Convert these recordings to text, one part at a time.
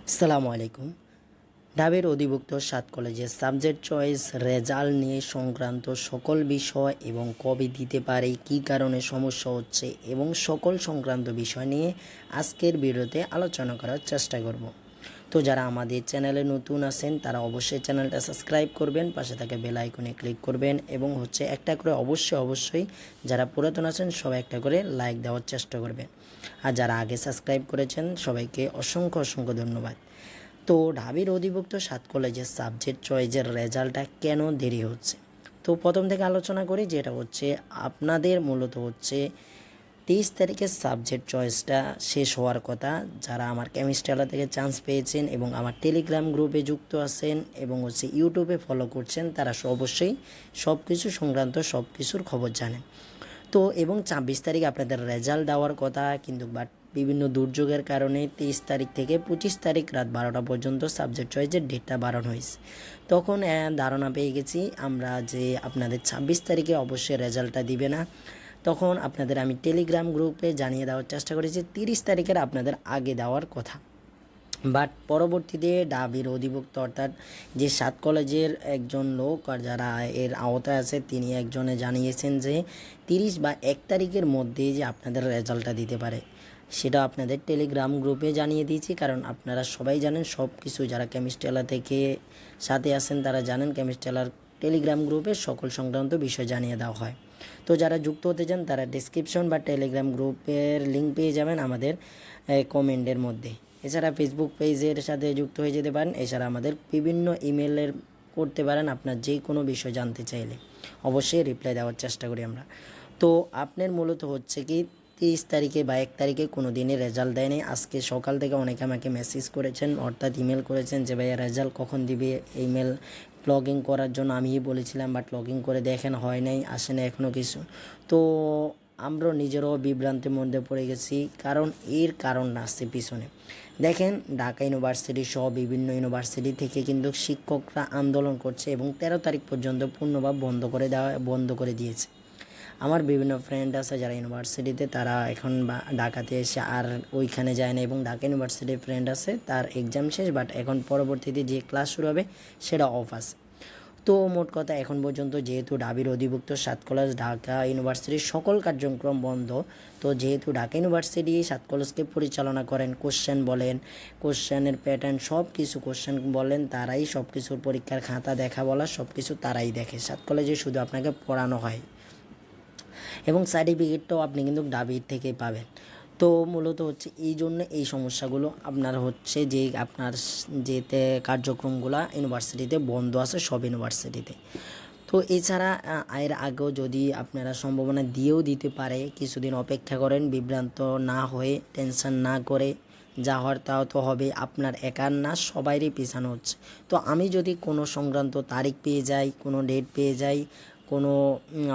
আসসালামু আলাইকুম। ঢাবির অধিভুক্ত ৭ কলেজের সাবজেক্ট চয়েস রেজাল্ট নিয়ে সংক্রান্ত সকল বিষয় এবং কবে দিতে পারে, কী কারণে সমস্যা হচ্ছে এবং সকল সংক্রান্ত বিষয় নিয়ে আজকের ভিডিওতে আলোচনা করার চেষ্টা করব। তো যারা আমাদের চ্যানেলে নতুন আছেন তারা অবশ্যই চ্যানেলটা সাবস্ক্রাইব করবেন, পাশে থাকা বেল আইকনে ক্লিক করবেন এবং একটা করে অবশ্যই যারা পুরাতন আছেন সবাই একটা করে লাইক দেওয়ার চেষ্টা করবেন। আর যারা আগে সাবস্ক্রাইব করেছেন সবাইকে অসংখ্য ধন্যবাদ। তো ঢাবির অধিভুক্ত ৭ কলেজের সাবজেক্ট চয়েসের রেজাল্টটা কেন দেরি হচ্ছে। তো প্রথম থেকে আলোচনা করি, যেটা হচ্ছে আপনাদের মূলত হচ্ছে 23 তারিখের সাবজেক্ট চয়েসটা শেষ হওয়ার কথা। যারা আমার কেমিস্ট্রি আলা থেকে চান্স পেয়েছেন এবং আমার টেলিগ্রাম গ্রুপে যুক্ত আছেন এবং ইউটিউবে ফলো করছেন, তারা অবশ্যই সব কিছু সংক্রান্ত সব কিছুর খবর জানেন। তো এবং ২৬ তারিখ আপনাদের রেজাল্ট দেওয়ার কথা, কিন্তু বিভিন্ন দুর্যোগের কারণে 23 তারিখ থেকে 25 তারিখ রাত 12টা পর্যন্ত সাবজেক্ট চয়েসের ডেটটা বাড়ানো হয়েছে। তখন ধারণা পেয়ে গেছি আমরা যে আপনাদের 26 তারিখে অবশ্যই রেজাল্টটা দিবে না। তখন আপনাদের আমি টেলিগ্রাম গ্রুপে জানিয়ে দেওয়ার চেষ্টা করেছি 30 তারিখের আপনাদের আগে দেওয়ার কথা। বাট পরবর্তীতে ঢাবির অধিভুক্ত অর্থাৎ যে ৭ কলেজের একজন লোক আর যারা এর আওতায় আছে তিনি একজনে জানিয়েছেন যে 30 বা 1 তারিখের মধ্যে যে আপনাদের রেজাল্টটা দিতে পারে। সেটা আপনাদের টেলিগ্রাম গ্রুপে জানিয়ে দিয়েছি, কারণ আপনারা সবাই জানেন সব কিছু, যারা কেমিস্ট্রি আলা থেকে সাথে আছেন তারা জানেন কেমিস্ট্রি আলার টেলিগ্রাম গ্রুপে সকল সংক্রান্ত বিষয় জানিয়ে দেওয়া হয়। তো যারা যুক্ত হতে চান তারা ডেসক্রিপশন বা টেলিগ্রাম গ্রুপের লিঙ্ক পেয়ে যাবেন আমাদের কমেন্টের মধ্যে। এছাড়া ফেসবুক পেজের সাথে যুক্ত হয়ে যেতে পারেন। এছাড়া আমাদের বিভিন্ন ইমেলের করতে পারেন, আপনার যে কোনো বিষয় জানতে চাইলে অবশ্যই রিপ্লাই দেওয়ার চেষ্টা করি আমরা। তো আপনার মূলত হচ্ছে কি 30 তারিখে বা 1 তারিখে কোনো দিনই রেজাল্ট দেয়নি। আজকে সকাল থেকে অনেকে আমাকে মেসেজ করেছেন অর্থাৎ ইমেল করেছেন যে ভাইয়া রেজাল্ট কখন দিবে। ইমেল লগ ইন করার জন্য আমিই বলেছিলাম, বাট লগ ইন করে দেখেন হয় নাই, আসে না এখনও কিছু। তো আমরা নিজেরও বিভ্রান্তির মধ্যে পড়ে গেছি, কারণ এর কারণ আসছে পিছনে। দেখেন ঢাকা ইউনিভার্সিটি সহ বিভিন্ন ইউনিভার্সিটি থেকে কিন্তু শিক্ষকরা আন্দোলন করছে এবং 13 তারিখ পর্যন্ত পূর্ণভাবে বন্ধ করে দিয়েছে। আমার বিভিন্ন ফ্রেন্ড আছে যারা ইউনিভার্সিটিতে, তারা এখন ঢাকাতে এসে আর ওইখানে যায় না, এবং ঢাকা ইউনিভার্সিটির ফ্রেন্ড আছে তার এক্সাম শেষ, বাট এখন পরবর্তীতে যে ক্লাস শুরু হবে সেটা অফ আছে। তো মোট কথা এখন পর্যন্ত যেহেতু ঢাবির অধিভুক্ত 7 কলেজ ঢাকা ইউনিভার্সিটির সকল কার্যক্রম বন্ধ, তো যেহেতু ঢাকা ইউনিভার্সিটি 7 কলেজকে পরিচালনা করেন, কোশ্চেন বলেন, কোশ্চেনের প্যাটার্ন সব কিছু, কোশ্চেন বলেন তারাই সব কিছুর পরীক্ষার খাতা দেখা বলা সব কিছু তারাই দেখে। 7 কলেজে শুধু আপনাকে পড়ানো হয় এবং সার্টিফিকেটটাও আপনি কিন্তু ঢাবির থেকে পাবেন। তো মূলত হচ্ছে এই জন্য এই সমস্যাগুলো আপনার হচ্ছে যে আপনার যেতে কার্যক্রমগুলো ইউনিভার্সিটিতে বন্ধ আছে সব ইউনিভার্সিটিতে। তো এছাড়া এর আগেও যদি আপনারা সম্ভাবনা দিয়েও দিতে পারে, কিছুদিন অপেক্ষা করেন, বিভ্রান্ত না হয়ে টেনশন না করে, যা হওয়ার তাও তো হবে, আপনার একার না সবাইরই পেছানো হচ্ছে। তো আমি যদি কোনো সংক্রান্ত তারিখ পেয়ে যাই, কোনো ডেট পেয়ে যাই, কোনো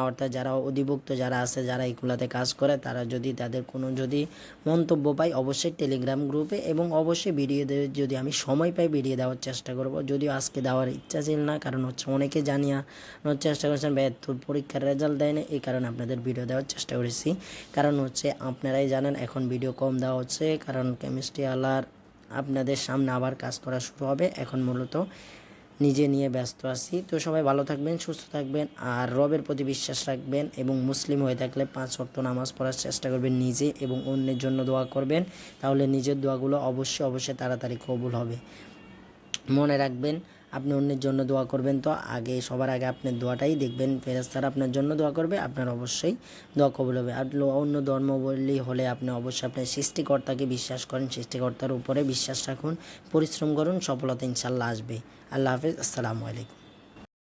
অর্থাৎ যারা অধিভুক্ত যারা আছে যারা এগুলাতে কাজ করে, তারা যদি তাদের কোনো যদি মন্তব্য পাই অবশ্যই টেলিগ্রাম গ্রুপে এবং অবশ্যই ভিডিও যদি আমি সময় পাই ভিডিও দেওয়ার চেষ্টা করব। যদিও আজকে দেওয়ার ইচ্ছা ছিল না, কারণ হচ্ছে অনেকে জানানোর চেষ্টা করছেন ভাই তোর পরীক্ষার রেজাল্ট দেয় না, এই কারণে আপনাদের ভিডিও দেওয়ার চেষ্টা করেছি। কারণ হচ্ছে আপনারাই জানেন এখন ভিডিও কম দেওয়া হচ্ছে, কারণ কেমিস্ট্রি আলার আপনাদের সামনে আবার কাজ করা শুরু হবে। এখন মূলত নিজে নিয়ে ব্যস্ত আছি। তো সবাই ভালো থাকবেন, সুস্থ থাকবেন, আর রবের প্রতি বিশ্বাস রাখবেন এবং মুসলিম হয়ে থাকলে 5 ওয়াক্ত নামাজ পড়ার চেষ্টা করবেন নিজে এবং অন্যের জন্য দোয়া করবেন, তাহলে নিজের দোয়াগুলো অবশ্যই তাড়াতাড়ি কবুল হবে। মনে রাখবেন আপনি অন্যের জন্য দোয়া করবেন তো সবার আগে আপনার দোয়াটাই দেখবেন ফেরেশতারা আপনার জন্য দোয়া করবে, আপনার অবশ্যই দোয়া কবুল হবে। আর অন্য ধর্মাবলম্বী হলে আপনি অবশ্যই আপনার সৃষ্টিকর্তাকে বিশ্বাস করেন, সৃষ্টিকর্তার উপরে বিশ্বাস রাখুন, পরিশ্রম করুন, সফলতা ইনশাল্লাহ আসবে। আল্লাহ হাফেজ, আসসালামু আলাইকুম।